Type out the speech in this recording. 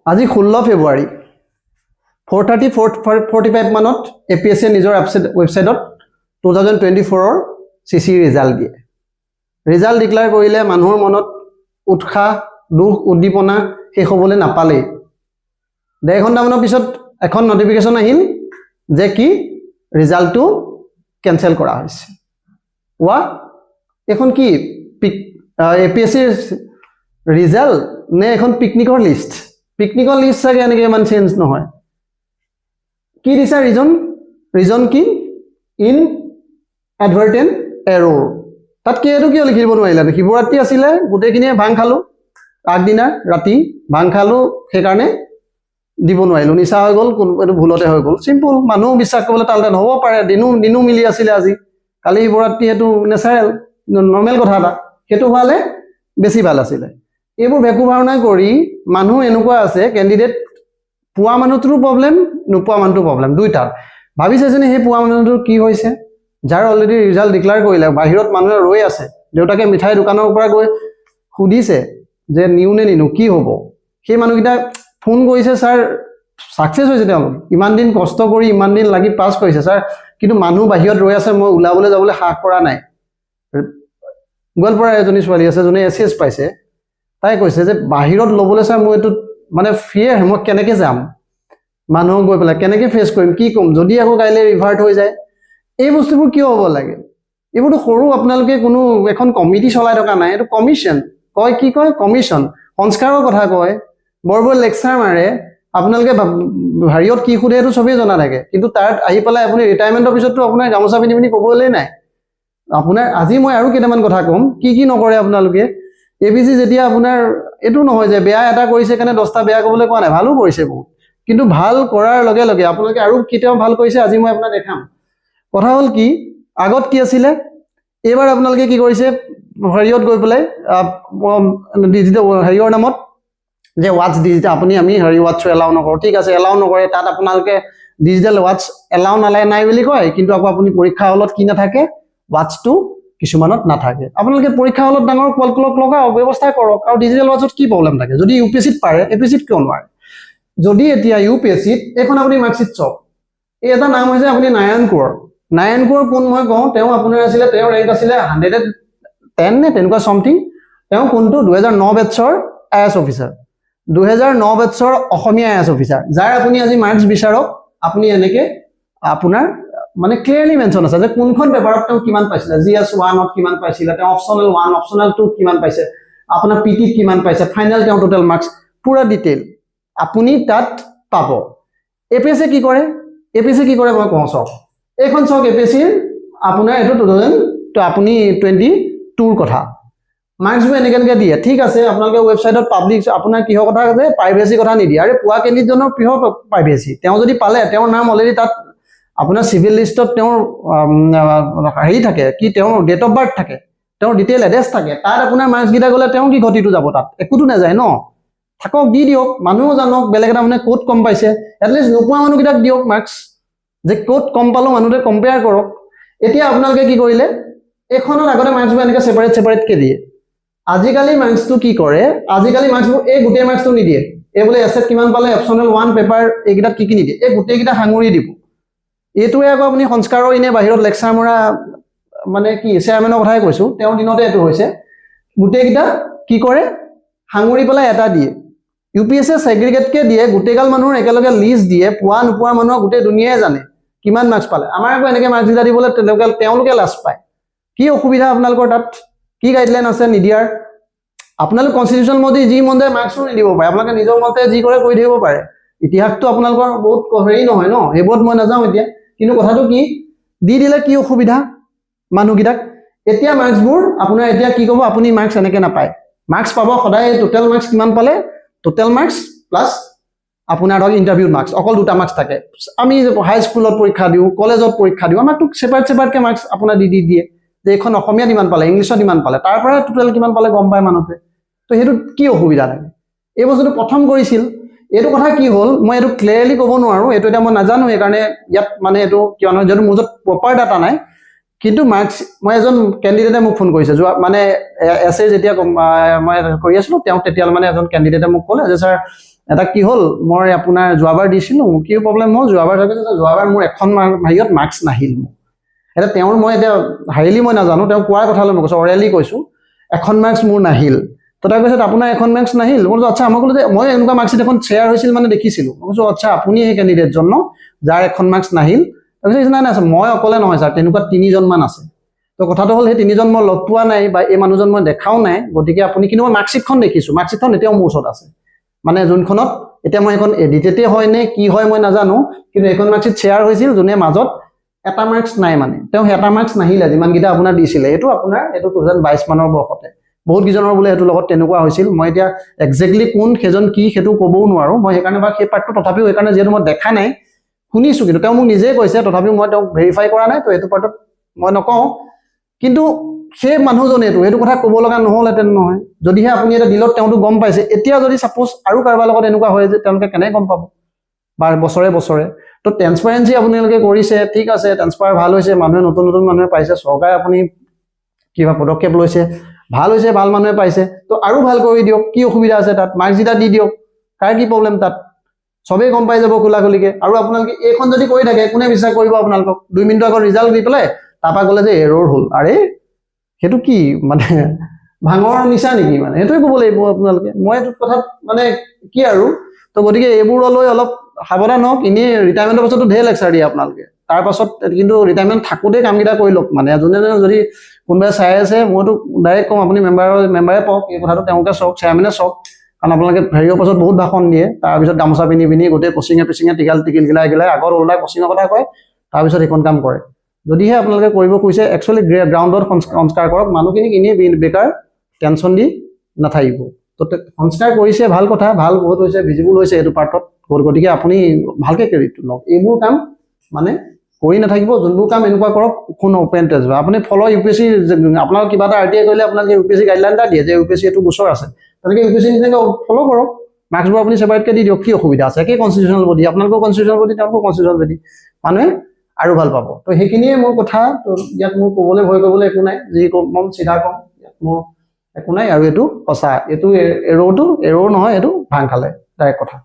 আজি 16 ফেব্ৰুৱাৰী 4:30-4:45 মানত APSC নিজৰ ৱেবছাইটত 2024 CC ৰিজাল্ট দিয়ে। ৰিজাল্ট ডিক্লেয়াৰ কৰিলে মানুহৰ মনত উৎসাহ দুখ উদ্দীপনা শেষ হ'বলৈ নাপালেই। 1.5 ঘণ্টামানৰ পিছত এখন নটিফিকেশ্যন আহিল যে কি ৰিজাল্টটো কেনচেল কৰা হৈছে। ওৱা এখন কি APSC ৰিজাল্ট নে এখন পিকনিকৰ লিষ্ট? পিকনিকৰ লিষ্ট চাগে এনেকৈ ইমান চেঞ্জ নহয়। কি দিছে ৰিজন কি ইন এডভাৰ্টেণ্ট এৰ'ৰ। তাত কি এইটো কিয় লিখিব নোৱাৰিলা? শিৱৰাত্ৰি আছিলে, গোটেইখিনিয়ে ভাং খালোঁ, আগদিনা ৰাতি ভাং খালোঁ, সেইকাৰণে দিব নোৱাৰিলোঁ, নিচা হৈ গ'ল, এইটো ভুলতে হৈ গ'ল। চিম্পল, মানুহ বিশ্বাস কৰিবলৈ টালটেন হ'ব পাৰে, দিনো মিলি আছিলে আজি, কালি শিৱৰাত্ৰি, সেইটো নেচাৰেল নৰ্মেল কথা এটা, সেইটো হোৱালে বেছি ভাল আছিলে। এইবোৰ ভেকু ভাওনা কৰি মানুহ এনেকুৱা আছে, কেণ্ডিডেট পোৱা মানুহটোৰো প্ৰব্লেম, নোপোৱা মানুহটোৰ প্ৰব্লেম, দুইটা। ভাবি চাইছেনে সেই পোৱা মানুহটোৰ কি হৈছে? যাৰ অলৰেডি ৰিজাল্ট ডিক্লেয়াৰ কৰিলে, বাহিৰত মানুহে ৰৈ আছে, দেউতাকে মিঠাই দোকানৰ পৰা গৈ সুধিছে যে নিউ নে নিনো, কি হ'ব? সেই মানুহকেইটা ফোন কৰিছে, ছাৰ ছাকচেছ হৈছে তেওঁলোক, ইমান দিন কষ্ট কৰি ইমান দিন লাগি পাছ কৰিছে ছাৰ, কিন্তু মানুহ বাহিৰত ৰৈ আছে, মই ওলাবলৈ যাবলৈ সাহ কৰা নাই। গোৱালপাৰাৰ এজনী ছোৱালী আছে যোনে ACS পাইছে, তাই কৈছে যে বাহিৰত ল'বলৈ ছাৰ মোৰ এইটো মানে ফিয়েৰ, মই কেনেকৈ যাম, মানুহক গৈ পেলাই কেনেকৈ ফেচ কৰিম, কি ক'ম, যদি আকৌ কাইলৈ ৰিভাৰ্ট হৈ যায়। এই বস্তুবোৰ কিয় হ'ব লাগে? এইবোৰতো সৰু, আপোনালোকে কোনো এখন কমিটি চলাই থকা নাই, এইটো কমিশ্যন কয়, কি কয় কমিশ্যন, সংস্কাৰৰ কথা কয়, বৰ লেকচাৰ মাৰে। আপোনালোকে হেৰিয়ত কি সোধে সেইটো চবেই জনা থাকে, কিন্তু তাত আহি পেলাই আপুনি ৰিটায়াৰমেণ্টৰ পিছততো আপোনাৰ গামোচা পিন্ধি পিনি ক'বলৈ নাই। আপোনাৰ আজি মই আৰু কেইটামান কথা ক'ম, কি নকৰে আপোনালোকে। APSC যেতিয়া আপোনাৰ এইটো নহয় যে বেয়া এটা কৰিছে কাৰণে 10টা বেয়া ক'বলৈ কোৱা নাই, ভালো কৰিছে বহুত, কিন্তু ভাল কৰাৰ লগে লগে আপোনালোকে আৰু কেতিয়াও ভাল কৰিছে, আজি মই আপোনাক দেখাম। কথা হ'ল কি, আগত কি আছিলে, এইবাৰ আপোনালোকে কি কৰিছে, হেৰিয়ত গৈ পেলাই ডিজিটেল হেৰিয়ৰ নামত যে ৱাটছ ডিজিটেল, আমি হেৰি ৱাটছো এলাউ নকৰোঁ, ঠিক আছে এলাউ নকৰে, তাত আপোনালোকে ডিজিটেল ৱাটছ এলাউ নাই বুলি কয়, কিন্তু আকৌ আপুনি পৰীক্ষা হলত কি নাথাকে, ৱাটছটো কিছুমানত নাথাকে। আপোনালোকে পৰীক্ষা হলত ডাঙৰ ক্লক লগাওক, ব্যৱস্থা কৰক। আৰু ডিজিটেল ৱাটছত কি প্ৰব্লেম থাকে? যদি UPSCত পাৰে, APSCত কিয় নোৱাৰে? যদি এতিয়া UPSCত এইখন আপুনি মাৰ্কশ্বিট চাওক, এই এটা নাম হৈছে আপুনি নাৰায়ণ কোঁৱৰ কোন মই কওঁ, তেওঁ আপোনাৰ আছিলে, তেওঁৰ ৰেংক আছিলে 110 নে তেনেকুৱা চামথিং। তেওঁ কোনটো 2009 বেটছৰ IAS অফিচাৰ, 2009 বেটছৰ অসমীয়া IAS অফিচাৰ, যাৰ আপুনি আজি মাৰ্কছ বিচাৰক, আপুনি এনেকৈ আপোনাৰ মানে ক্লিয়াৰলি মেনশ্যন আছে যে কোনখন পেপাৰত তেওঁ কিমান পাইছিলে, GS 1ত কিমান পাইছিলে, তেওঁ অপশ্যনেল 1, অপশ্যনেল 2ত কিমান পাইছে, আপোনাৰ PTত কিমান পাইছে, ফাইনেল তেওঁ টোটেল মাৰ্কছ পুৰা ডিটেইল আপুনি তাত পাব। APSC কি কৰে মই কওঁ, চাওক এইখন চাওক, APSCৰ আপোনাৰ এইটো 2022ৰ কথা, মাৰ্কছবোৰ এনেকৈ দিয়ে, ঠিক আছে। আপোনালোকে ৱেবছাইটত পাব্লিক আপোনাৰ কিহৰ কথা আছে, প্ৰাইভেচি কথা নিদিয়ে। আৰু পোৱা কেণ্ডিডেটজনৰ কিহৰ প্ৰাইভেচি, তেওঁ যদি পালে, তেওঁৰ নাম অলৰেডি তাত আপোনাৰ চিভিল লিষ্টত তেওঁৰ হেৰি থাকে, কি তেওঁৰ ডেট অফ বাৰ্থ থাকে, তেওঁৰ ডিটেইল এড্ৰেছ থাকে, তাত আপোনাৰ মাৰ্কছকেইটা গ'লে তেওঁ কি ঘটিটো যাব, তাত একোতো নাযায় ন, থাকক দি দিয়ক, মানুহো জানক বেলেগ এটা মানুহে ক'ত কম পাইছে, এটলিষ্ট নোপোৱা মানুহকেইটাক দিয়ক মাৰ্কছ, যে ক'ত কম পালোঁ মানুহটোৱে কম্পেয়াৰ কৰক। এতিয়া আপোনালোকে কি কৰিলে, এইখনত আগতে মাৰ্কছবোৰ এনেকৈ ছেপাৰেটকৈ দিয়ে। আজিকালি মাৰ্কছটো কি কৰে, আজিকালি মাৰ্কছবোৰ এই গোটেই মাৰ্কছটো নিদিয়ে, এই বোলে এছেট কিমান পালে, অপশ্যনেল 1 পেপাৰ, এইকেইটাত কি নিদিয়ে, এই গোটেইকেইটা সাঙুৰি দিব। এইটোৱে আকৌ আপুনি সংস্কাৰৰ এনে বাহিৰত লেকচাৰ মৰা মানে কি চেয়াৰমেনৰ কথাই কৈছোঁ, তেওঁৰ দিনতে এইটো হৈছে, গোটেইকেইটা কি কৰে সাঙুৰি পেলাই এটা দিয়ে। UPSC ছেগ্ৰিগেটকৈ দিয়ে, গোটেইগাল মানুহৰ একেলগে লিষ্ট দিয়ে, পোৱা নোপোৱা মানুহৰ গোটেই দুনিয়াই জানে কিমান মাৰ্কছ পালে। আমাৰ আকৌ এনেকৈ মাৰ্কছকেইটা দিবলৈ তেওঁলোকে লাজ পায়। কি অসুবিধা আপোনালোকৰ তাত, কি গাইডলাইন আছে নিদিয়াৰ? আপোনালোক কনষ্টিটিউশ্যন মতে যি মন যায় মাৰ্কছো নিদিব পাৰে, আপোনালোকে নিজৰ মতে যি কৰে কৰি থাকিব পাৰে। ইতিহাসটো আপোনালোকৰ বহুত হেৰি নহয় ন, সেইবোৰত মই নাযাওঁ এতিয়া, কিন্তু কথাটো কি, দি দিলে কি অসুবিধা মানুহকেইটাক। এতিয়া মাৰ্কছবোৰ আপোনাৰ এতিয়া কি ক'ব, আপুনি মাৰ্কছ এনেকৈ নাপায়, মাৰ্কছ পাব সদায় টোটেল মাৰ্কছ কিমান পালে, টোটেল মাৰ্কছ প্লাছ আপোনাৰ ধৰক ইণ্টাৰভিউ মাৰ্কছ, অকল 2টা মাৰ্কছ থাকে। আমি হাইস্কুলত পৰীক্ষা দিওঁ, কলেজত পৰীক্ষা দিওঁ, আমাকতো ছেপাৰেটকৈ মাৰ্কছ আপোনাৰ দি দিয়ে, যে এইখন অসমীয়াত ইমান পালে, ইংলিছত ইমান পালে, তাৰ পৰা টোটেল কিমান পালে গম পায় মানুহটোৱে। তো সেইটো কি অসুবিধা থাকে? এই বস্তুটো প্ৰথম কৰিছিল, এইটো কথা কি হ'ল মই এইটো ক্লিয়াৰলি ক'ব নোৱাৰোঁ, এইটো এতিয়া মই নাজানো, সেইকাৰণে ইয়াত মানে এইটো কিয়নো যিহেতু মোৰ য'ত প্ৰপাৰ ডাটা নাই, কিন্তু মাৰ্কছ মই এজন কেণ্ডিডেটে মোক ফোন কৰিছে, যোৱা মানে এছে যেতিয়া মই কৰি আছিলোঁ, তেওঁ তেতিয়ালৈ মানে এজন কেণ্ডিডেটে মোক ক'লে যে ছাৰ এটা কি হ'ল মই আপোনাৰ যোৱাবাৰ দিছিলোঁ কি প্ৰব্লেম হ'ল যোৱাবাৰ মোৰ এখন হেৰিয়ত মাৰ্কছ নাহিল মোৰ এতিয়া তেওঁৰ মই এতিয়া হাইলি মই নাজানো তেওঁ কোৱাৰ কথালৈ মই কৈছোঁ অৰেলি কৈছোঁ এখন মাৰ্কছ মোৰ নাহিল তো তাৰ পিছত আপোনাৰ এখন মাৰ্কছ নাহিল মই কৈছোঁ আচ্ছা মই ক'লো যে মই এনেকুৱা মাৰ্কশ্বিট এখন শ্বেয়াৰ হৈছিল মানে দেখিছিলোঁ মই কৈছোঁ আচ্ছা আপুনি সেই কেণ্ডিডেটজন ন যাৰ এখন মাৰ্কছ নাহিল তাৰপিছত নাই নাই মই অকলে নহয় ছাৰ তেনেকুৱা 3জনমান আছে তো কথাটো হ'ল সেই 3জন মই লগ পোৱা নাই বা এই মানুহজন মই দেখাও নাই গতিকে আপুনি কিন্তু মই মাৰ্কশ্বিটখন দেখিছোঁ মাৰ্কশ্বিটখন এতিয়াও মোৰ ওচৰত আছে মানে যোনখনত এতিয়া মই এখন এডিটেডে হয় নে কি হয় মই নাজানো কিন্তু এখন মাৰ্কশ্বিট শ্বেয়াৰ হৈছিল যোনে মাজত এটা মাৰ্কছ নাই মানে তেওঁ এটা মাৰ্কছ নাহিলে যিমানকেইটা আপোনাৰ দিছিলে এইটো আপোনাৰ এইটো 2022 মানৰ বৰ্ষতে বহুত কিজনৰ বোলে এইটো লগত তেনেকুৱা হৈছিল মই এতিয়া এক্সেক্টলি কোন সেইজন কি সেইটো ক'বও নোৱাৰো মই সেইকাৰণে বা সেই পাৰ্টটো তথাপিও সেইকাৰণে যিহেতু মই দেখা নাই শুনিছোঁ কিন্তু তেওঁ মোক নিজে কৈছে তথাপিও মই তেওঁক ভেৰিফাই কৰা নাই তো এইটো পাৰ্টত মই নকওঁ কিন্তু সেই মানুহজনে এইটো কথা ক'ব লগা নহ'লহেঁতেন নহয় যদিহে আপুনি এটা দিলত তেওঁতো গম পাইছে এতিয়া যদি ছাপোজ আৰু কাৰোবাৰ লগত এনেকুৱা হয় যে তেওঁলোকে কেনেকৈ গম পাব বা বছৰে বছৰে তো ট্ৰেন্সপাৰেঞ্চি আপোনালোকে কৰিছে ঠিক আছে ট্ৰেন্সপাৰ ভাল হৈছে মানুহে নতুন মানুহে পাইছে চৰকাৰে আপুনি কিবা পদক্ষেপ লৈছে ভাল হৈছে ভাল মানুহে পাইছে তো আৰু ভাল কৰি দিয়ক কি অসুবিধা আছে তাত মাৰ্কছ এটা দি দিয়ক কাৰ কি প্ৰব্লেম তাত সবেই গম পাই যাব খোলাখুলিকে আৰু আপোনালোকে এইখন যদি কৰি থাকে কোনে বিশ্বাস কৰিব আপোনালোকক 2 মিনিটৰ আগত ৰিজাল্ট দি পেলাই তাৰপৰা গ'লে যে এৰ'ৰ হ'ল আৰে সেইটো কি মানে ভাঙৰ নিচা নেকি মানে সেইটোৱে ক'ব লাগিব আপোনালোকে মই এইটো কথাত মানে কি আৰু তো গতিকে এইবোৰলৈ অলপ সাৱধান হওক এনেই ৰিটায়াৰমেণ্টৰ পাছতো ঢেৰ লেকচাৰ দিয়ে আপোনালোকে তাৰ পাছত কিন্তু ৰিটায়াৰমেণ্ট থাকোঁতে কামকেইটা কৰি লওক মানে যোনে যদি কোনোবাই চাই আছে মইতো ডাইৰেক্ট ক'ম আপুনি মেম্বাৰে পাওক এই কথাটো তেওঁলোকে চাওক চেয়াৰমেনে চাওক কাৰণ আপোনালোকে হেৰিৰ পাছত বহুত ভাষণ দিয়ে তাৰপিছত গামোচা পিন্ধি গোটেই কচিঙে পিচিঙে টিকিল গিলাই আগত ওলাই কচিঙৰ কথা কয় তাৰপিছত সেইখন কাম কৰে যদিহে আপোনালোকে কৰিব খুজিছে একচুৱেলি গ্ৰাউণ্ডত সংস্কাৰ কৰক মানুহখিনিক এনেই বেকাৰ টেনশ্যন দি নাথাকিব তো সংস্কাৰ কৰিছে ভাল কথা ভাল বহুত হৈছে ভিজিবল হৈছে এইটো পাৰ্টত গতিকে আপুনি ভালকৈ ক্ৰেডিটটো লওক এইবোৰ কাম মানে কৰি নাথাকিব যোনবোৰ কাম এনেকুৱা কৰক কোনো অপেন টেষ্ট বা আপুনি ফল ইউপিএছচি আপোনাক কিবা এটা আৰটিআই কৰিলে আপোনালোকে ইউপিএছচি গাইডলাইন এটা দিয়ে যে ইউপিএছচি এইটো গোচৰ আছে তেনেকৈ ইউপিএছচি নিচিনাকৈ ফ'ল' কৰক মাৰ্কছবোৰ আপুনি ছেপাৰেটকৈ দি দিয়ক কি অসুবিধা আছে একেই কনষ্টিটিউশ্যনেল বডি আপোনালোকৰ কনষ্টিটিউশ্যনেল বডি তেওঁলোকৰ কনষ্টিটিউশ্যনেল বডি মানুহে আৰু ভাল পাব তো সেইখিনিয়ে মোৰ কথা তো ইয়াত মোৰ ক'বলৈ ভয় কৰিবলৈ একো নাই যি ক'ম চিধা ক'ম ইয়াত মোৰ একো নাই আৰু এইটো সঁচা এইটো এৰ'ৰ নহয় এইটো ভাং খালে ডাইৰেক্ট কথা